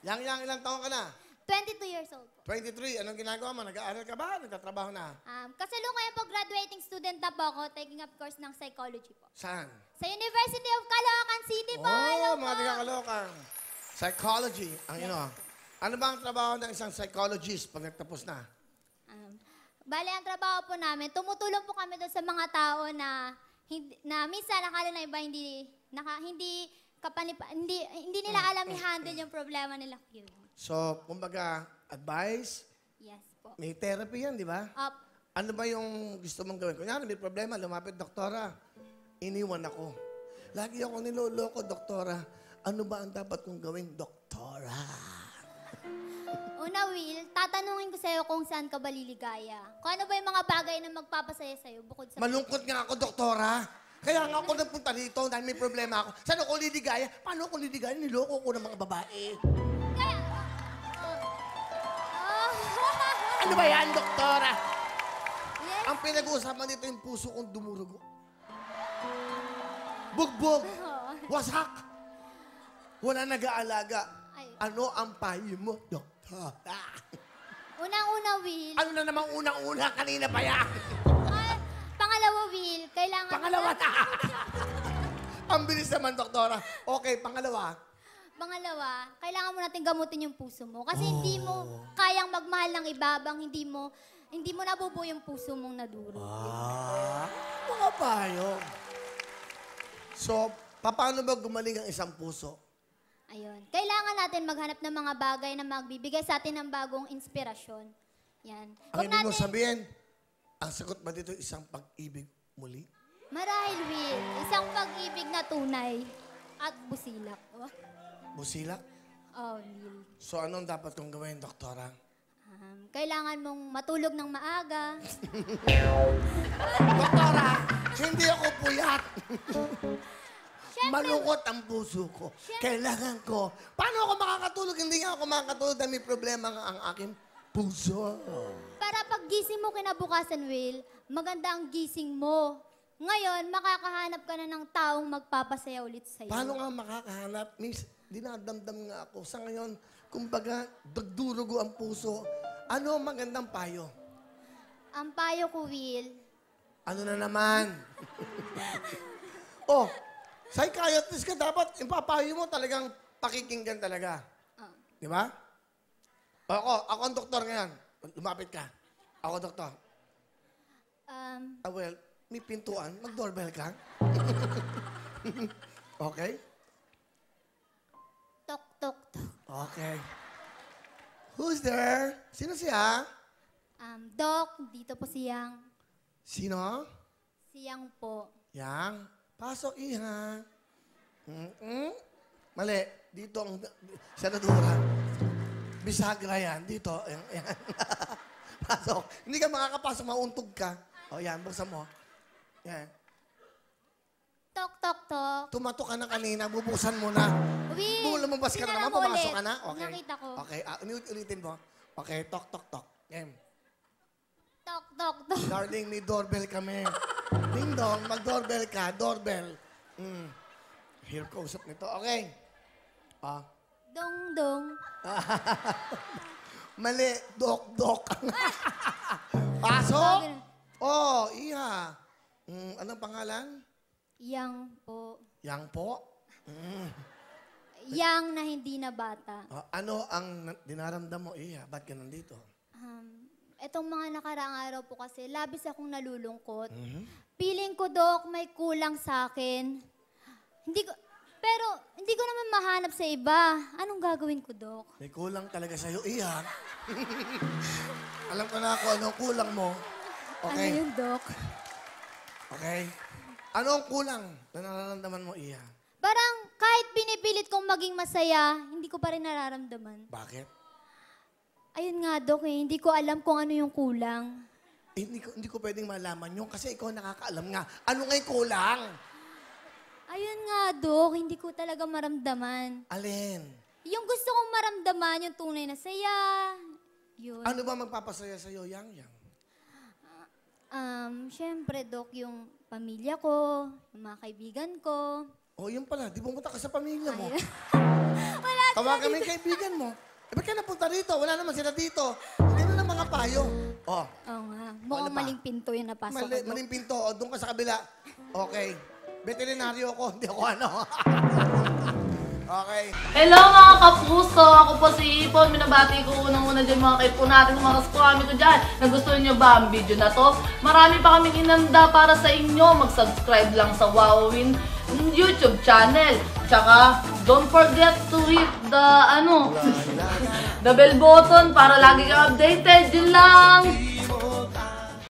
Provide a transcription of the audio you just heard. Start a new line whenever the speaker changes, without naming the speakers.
Yang, ilang taon ka na?
22 years old po.
23. Anong ginagawa mo? Nag-aaral ka ba? Nagtatrabaho na?
Kasalukuyan po, graduating student na po ako, taking up course ng psychology po.
Saan?
Sa University of Caloocan City po. Hello
Oh, mga
po.
taga-Caloocan. Psychology. Ang Ano ba ang trabaho ng isang psychologist pag nagtapos na?
Bale, ang trabaho po namin, tumutulong po kami doon sa mga tao na minsan akala na iba hindi nila alam i-handle yung problema nila.
So, kumbaga, advice,
Yes po.
may therapy yan, di ba? Ano ba yung gusto mong gawin? Kunyari, may problema, lumapit, doktora. Iniwan ako. Lagi ako niloloko, doktora. Ano ba ang dapat kong gawin, doktora?
Una, Will, tatanungin ko sa'yo kung saan ka ba liligaya. Kung ano ba yung mga bagay na magpapasaya sa'yo bukod sa...
Malungkot nga ako, doktora. Kaya nga ako nagpunta dito dahil may problema ako. Saan ako liligaya? Paano ako liligaya? Niloko ko ng mga babae.
Kaya...
Ano ba yan, doktora?
Yes.
Ang pinag-uusapan dito yung puso kong dumurugo. Bugbog. Wasak. Wala nag-aalaga.
Ay.
Ano ang payo mo, doktora?
Unang-una, Will.
Ano na namang unang-una? Kanina pa yan.
Pangalawa, Will, kailangan...
Pangalawa na. Ang bilis naman, doktora. Okay, pangalawa.
Pangalawa, kailangan mo natin gamutin yung puso mo. Kasi hindi mo kayang magmahal ng iba bang hindi mo nabubuo yung puso mong naduro.
Mga payo. So, paano ba gumaling ang isang puso?
Ayun. Kailangan natin maghanap ng mga bagay na magbibigay sa atin ng bagong inspirasyon. Yan.
Ang ibig mo sabihin, ang sagot ba dito isang pag-ibig muli?
Marahil, Will, isang pag-ibig na tunay at busilak.
Busilak?
Oh, Will.
So, anong dapat kong gawin, doktora?
Kailangan mong matulog ng maaga.
Doktora, hindi ako puyat.
Siyempre,
Malungkot ang puso ko. Kailangan ko. Paano ako makakatulog? Hindi nga ako makakatulog dahil may problema nga ang aking puso.
para pag gising mo kinabukasan, Will, maganda ang gising mo. Ngayon, makakahanap ka na ng taong magpapasaya ulit sa'yo.
Paano nga makakahanap? Miss, dinadamdam nga ako. Sa ngayon, kumbaga, dagdurugo ang puso. Ano ang magandang payo?
Ang payo ko, Will,
Ano na naman? Oh, psychiatrist ka dapat, yung papayo mo talagang pakikinggan talaga. Di ba? Ako ang doktor ngayon. Lumapit ka. Ako doktor. Well, may pintuan. Mag-doorbell ka. Okay?
tok, tok, tok.
Okay. Who's there? Sino siya?
Doc, dito po siyang.
Sino?
Siyang po.
Yang. Pasok, iha. Mali. Dito ang senadora. Bisagra yan. Dito. Yan. Pasok. Hindi ka makakapasok. Mauntog ka. O yan, buksan mo. Yan.
Tok, tok, tok.
Tumato ka na kanina. Bubuksan mo na.
Will,
Lumabas ka na
tingnan
naman.
mo
Pumasok
ulit.
ka na. Okay.
Nakita ko.
Okay. Ulitin mo. Okay. Tok, tok, tok. Game.
Tok, tok, tok.
Darling, may doorbell kami. Ding dong, mag-doorbell ka. Doorbell. Hirap ka usap nito. Okay.
Dong, dong.
Mali. Dok, dok. Pasok? Oh, iha. Anong pangalan?
Yang po.
Yang po?
Yang na hindi na bata.
Ano ang dinaramdam mo, iha? Ba't ka nandito?
Etong mga nakaraang araw po kasi, labis akong nalulungkot. Feeling ko, Dok, may kulang sa akin. Pero hindi ko naman mahanap sa iba. Anong gagawin ko, Dok?
May kulang talaga sa'yo, iha. Alam ko na kung anong kulang mo.
Ano
Okay.
yun, Dok?
Okay. Ano ang kulang na nararamdaman mo, iha?
Parang kahit pinipilit kong maging masaya, hindi ko pa rin nararamdaman.
Bakit?
Ayun nga, Dok, hindi ko alam kung ano yung kulang.
Hindi ko pwedeng malaman yun kasi ikaw nakakaalam nga. Ano nga'y kulang?
Ayun nga, Dok, hindi ko talaga maramdaman.
Alin?
Yung gusto kong maramdaman, yung tunay na saya, yun.
Ano ba magpapasaya sa'yo, Yang?
Siyempre, Dok, yung pamilya ko, yung mga kaibigan ko.
Oh, yun pala. Di pumunta ka sa pamilya mo.
Wala
Tawagan mo yung kaibigan mo. Eh, ba't ka napunta rito? Wala naman sila dito. Hindi na mga payo. Oh,
Oo nga. Mukhang
Ano pa?
maling pinto yung napasok ko.
maling pinto. O, doon ka sa kabila. Okay. Veterinaryo ako. Hindi ako ano. Okay.
Hello mga kapuso! Ako po si Ipon. Minabati ko unang-una dyan mga kaipo natin, mga kaskwami ko dyan. Nagustuhan nyo ba ang video na to? Marami pa kaming inanda para sa inyo. Mag-subscribe lang sa Wowin YouTube channel. Tsaka, don't forget to hit the, the bell button para lagi kang updated. Yun lang!